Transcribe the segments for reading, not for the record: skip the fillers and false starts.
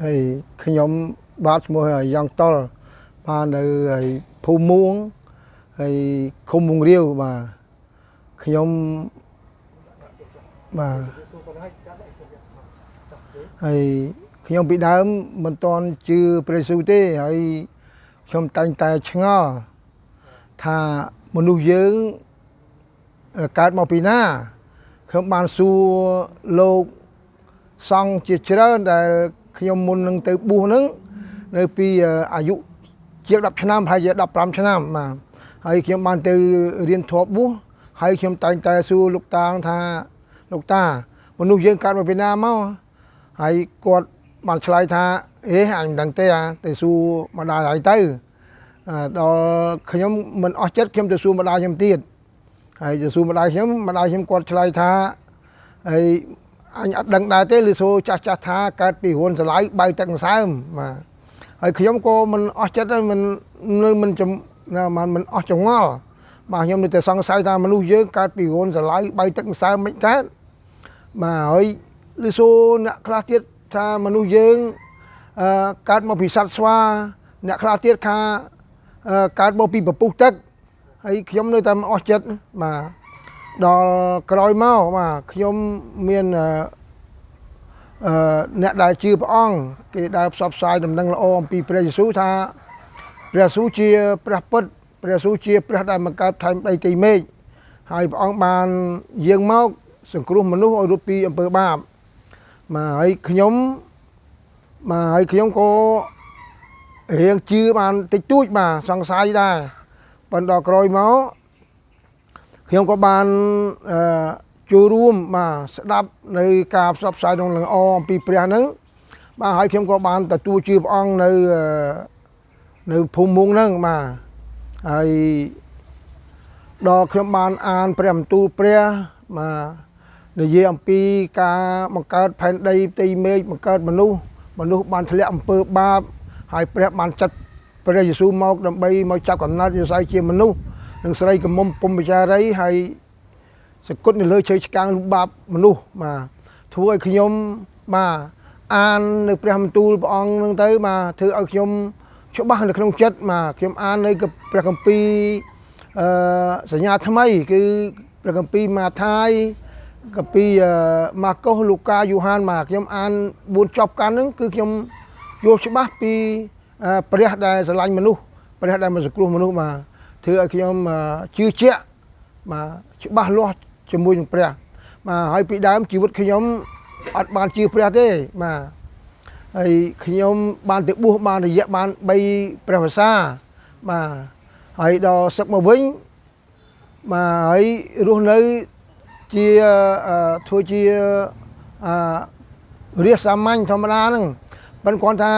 ហើយខ្ញុំបាទឈ្មោះយ៉ាងតលបាននៅភូមិមួងហើយឃុំមុងរាវបាទខ្ញុំបាទហើយខ្ញុំពីដើមមិនទាន់ជឿព្រះយេស៊ូវទេហើយខ្ញុំតែងតែឆ្ងល់ថាមនុស្សយើងកើតមកពីណាខ្ញុំបានសួរលោកសង្ឃជាច្រើនដែលខ្ញុំមុននឹងទៅបួសហ្នឹងនៅពីអាយុជាង10ឆ្នាំហើយជា15ឆ្នាំបាទហើយខ្ញុំបានទៅរៀនធម៌បួសហើយខ្ញុំតែងតែសួរលោកតាថាលោកតាមនុស្សយើងកើតមកពីណាមកហើយគាត់បានឆ្លើយថាអេអញមិនដឹងទេទៅសួរម្ដាយហើយទៅដល់ខ្ញុំមិនអស់ចិត្តខ្ញុំទៅសួរម្ដាយខ្ញុំទៀតហើយទៅសួរម្ដាយខ្ញុំគាត់ឆ្លើយថាហើយអញអត់ដឹងដែរទេឬសូចាស់ថាកើតពីរួនស្រឡៅបៅទឹកម្សើមបាទហើយខ្ញុំក៏មិនអស់ចិត្តមិនអស់ចងល់បាទខ្ញុំនៅតែសង្ស័យថាមនុស្សយើងកើតពីរួនស្រឡៅបៅទឹកម្សើមមិនកើតបាទហើយឬសូអ្នកខ្លះទៀតថាមនុស្សយើងកើតមកពីសត្វស្វាអ្នកខ្លះទៀតថាកើតមកពីពពុះទឹកហើយខ្ញុំនៅតែមិនអស់ចិត្តបាទដល់ក្រោយមកបាទខ្ញុំមានអ្នកដែលជឿព្រះអង្គគេដែលផ្សព្វផ្សាយដំណឹងល្អអំពីព្រះយេស៊ូវថាព្រះយេស៊ូវជាព្រះពិតព្រះយេស៊ូវជាព្រះដែលបង្កើតថែមដីទីមេឃហើយព្រះអង្គបានយាងមកសង្គ្រោះមនុស្សឲ្យរួចពីអំពើបាបបាទហើយខ្ញុំក៏រៀងជឿបានតិចតួចបាទសង្ស័យដែរប៉ុន្តែដល់ក្រោយមកខ្ញុំក៏បានចូលរួមបាទស្ដាប់នៅការផ្សព្វផ្សាយក្នុងល្អអំពីព្រះហ្នឹងបាទហើយខ្ញុំក៏បានទទួលជឿព្រះអង្គនៅភូមិមុងហ្នឹងបាទហើយដល់ខ្ញុំបានអានព្រះបន្ទូលព្រះបាទនិយាយអំពីការបង្កើតផែនដីផ្ទៃមេឃបង្កើតមនុស្សបានធ្លាក់អំពើបាបហើយព្រះបានចាត់ព្រះយេស៊ូវមកដើម្បីមកចាប់កំណើតយេស៊ូវជាមនុស្សនឹងស្រីកមុំពុំបចារីហើយសគត់នៅលើជើងឆ្កាងលុបបាបមនុស្សបាទធ្វើឲ្យខ្ញុំបាទអាននៅព្រះបន្ទូលព្រះអង្គនឹងទៅបាទធ្វើឲ្យខ្ញុំច្បាស់នៅក្នុងចិត្តបាទខ្ញុំអាននៅព្រះគម្ពីរសញ្ញាថ្មីគឺព្រះគម្ពីរម៉ាថាយគម្ពីរម៉ាកុសលូកាយូហានបាទខ្ញុំអាន4ចប់កាន់ហ្នឹងគឺខ្ញុំយល់ច្បាស់ពីព្រះដែលស្រឡាញ់មនុស្សព្រះដែលមកសង្គ្រោះមនុស្សបាទធ្វើឲ្យខ្ញុំជឿជាក់បាទច្បាស់លាស់ជាមួយនឹងព្រះបាទហើយពីដើមជីវិតខ្ញុំអត់បានជឿព្រះទេបាទហើយខ្ញុំបានទៅបួសបានរយៈបាន3ព្រះវស្សាបាទហើយដល់សឹកមកវិញបាទហើយរស់នៅជាធ្វើជារាជសាមញ្ញធម្មតាហ្នឹងប៉ុន្តែគាត់ថា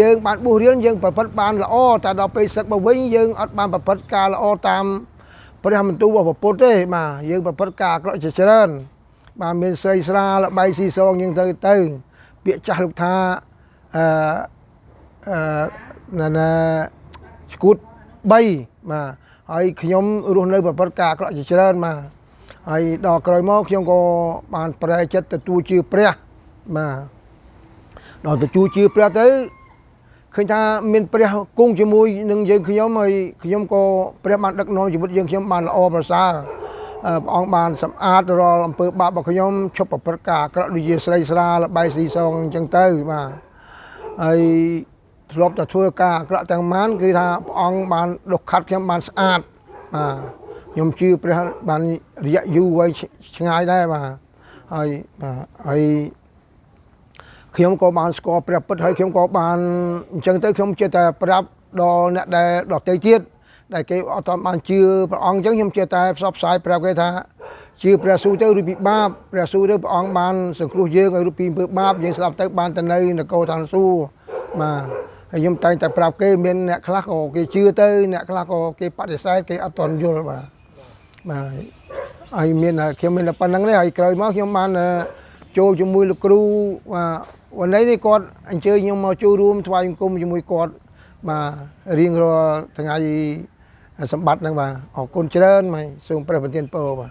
យើងបានបួសរៀនយើងប្រព្រឹត្តបានល្អតែដល់ពេលសឹកមកវិញយើងអត់បានប្រព្រឹត្តការល្អតាមព្រះបន្ទូលរបស់ព្រះពុទ្ធទេបាទយើងប្រព្រឹត្តការអាក្រក់ជាច្រើនបាទមានស្រីស្រាល្បីស៊ីសងយើងទៅពាក្យចាស់លោកថាស្គូត3បាទហើយខ្ញុំរស់នៅប្រព្រឹត្តការអាក្រក់ជាច្រើនបាទហើយដល់ក្រោយមកខ្ញុំក៏បានប្រែចិត្តទទួលជឿព្រះបាទដល់ទទួលជឿព្រះទៅឃើញថាមានព្រះគង់ជាមួយនឹងយើងខ្ញុំហើយខ្ញុំក៏ព្រះបានដឹកនាំជីវិតយើងខ្ញុំបានល្អប្រសើរព្រះអង្គបានសម្អាតរាល់អំពើបាបរបស់ខ្ញុំឈប់ប្រព្រឹត្តការអាក្រក់ដូចជាស្រីស្រាល្បីស៊ីសងអញ្ចឹងទៅបាទហើយធ្លាប់តែធ្វើការអាក្រក់ទាំងម៉ានគឺថាព្រះអង្គបានដុសខាត់ខ្ញុំបានស្អាតបាទខ្ញុំជឿព្រះបានរយៈយូរវែងឆ្ងាយដែរបាទហើយខ្ញុំក៏បានស្គាល់ព្រះពុទ្ធហើយខ្ញុំក៏បានអញ្ចឹងទៅខ្ញុំជឿតែប្រាប់ដល់អ្នកដែលដទៃទៀតដែលគេអត់ទាន់បានជឿព្រះអង្គអញ្ចឹងខ្ញុំជឿតែផ្សព្វផ្សាយប្រាប់គេថាជឿព្រះយេស៊ូវទៅរួចពីបាបព្រះយេស៊ូវទៅព្រះអង្គបានសង្គ្រោះយើងឲ្យរួចពីអំពើបាបយើងស្លាប់ទៅបានទៅនៅនគរឋានសួគ៌បាទហើយខ្ញុំតែងតែប្រាប់គេមានអ្នកខ្លះក៏គេជឿទៅអ្នកខ្លះក៏គេបដិសេធគេអត់ទាន់យល់បាទហើយខ្ញុំមានតែប៉ុណ្្នឹងទេហើយក្រោយមកខ្ញុំបានចូលជាមួយលោកគ្រូวันនេះគាត់អញ្ជើញខ្ញុំមកចូលរួមថ្វាយបង្គំជាមួយគាត់បាទរៀងរាល់ថ្ងៃសម្បត្តិហ្នឹងបាទអរគុណច្រើនហើយសូមព្រះប្រទានពរបាទ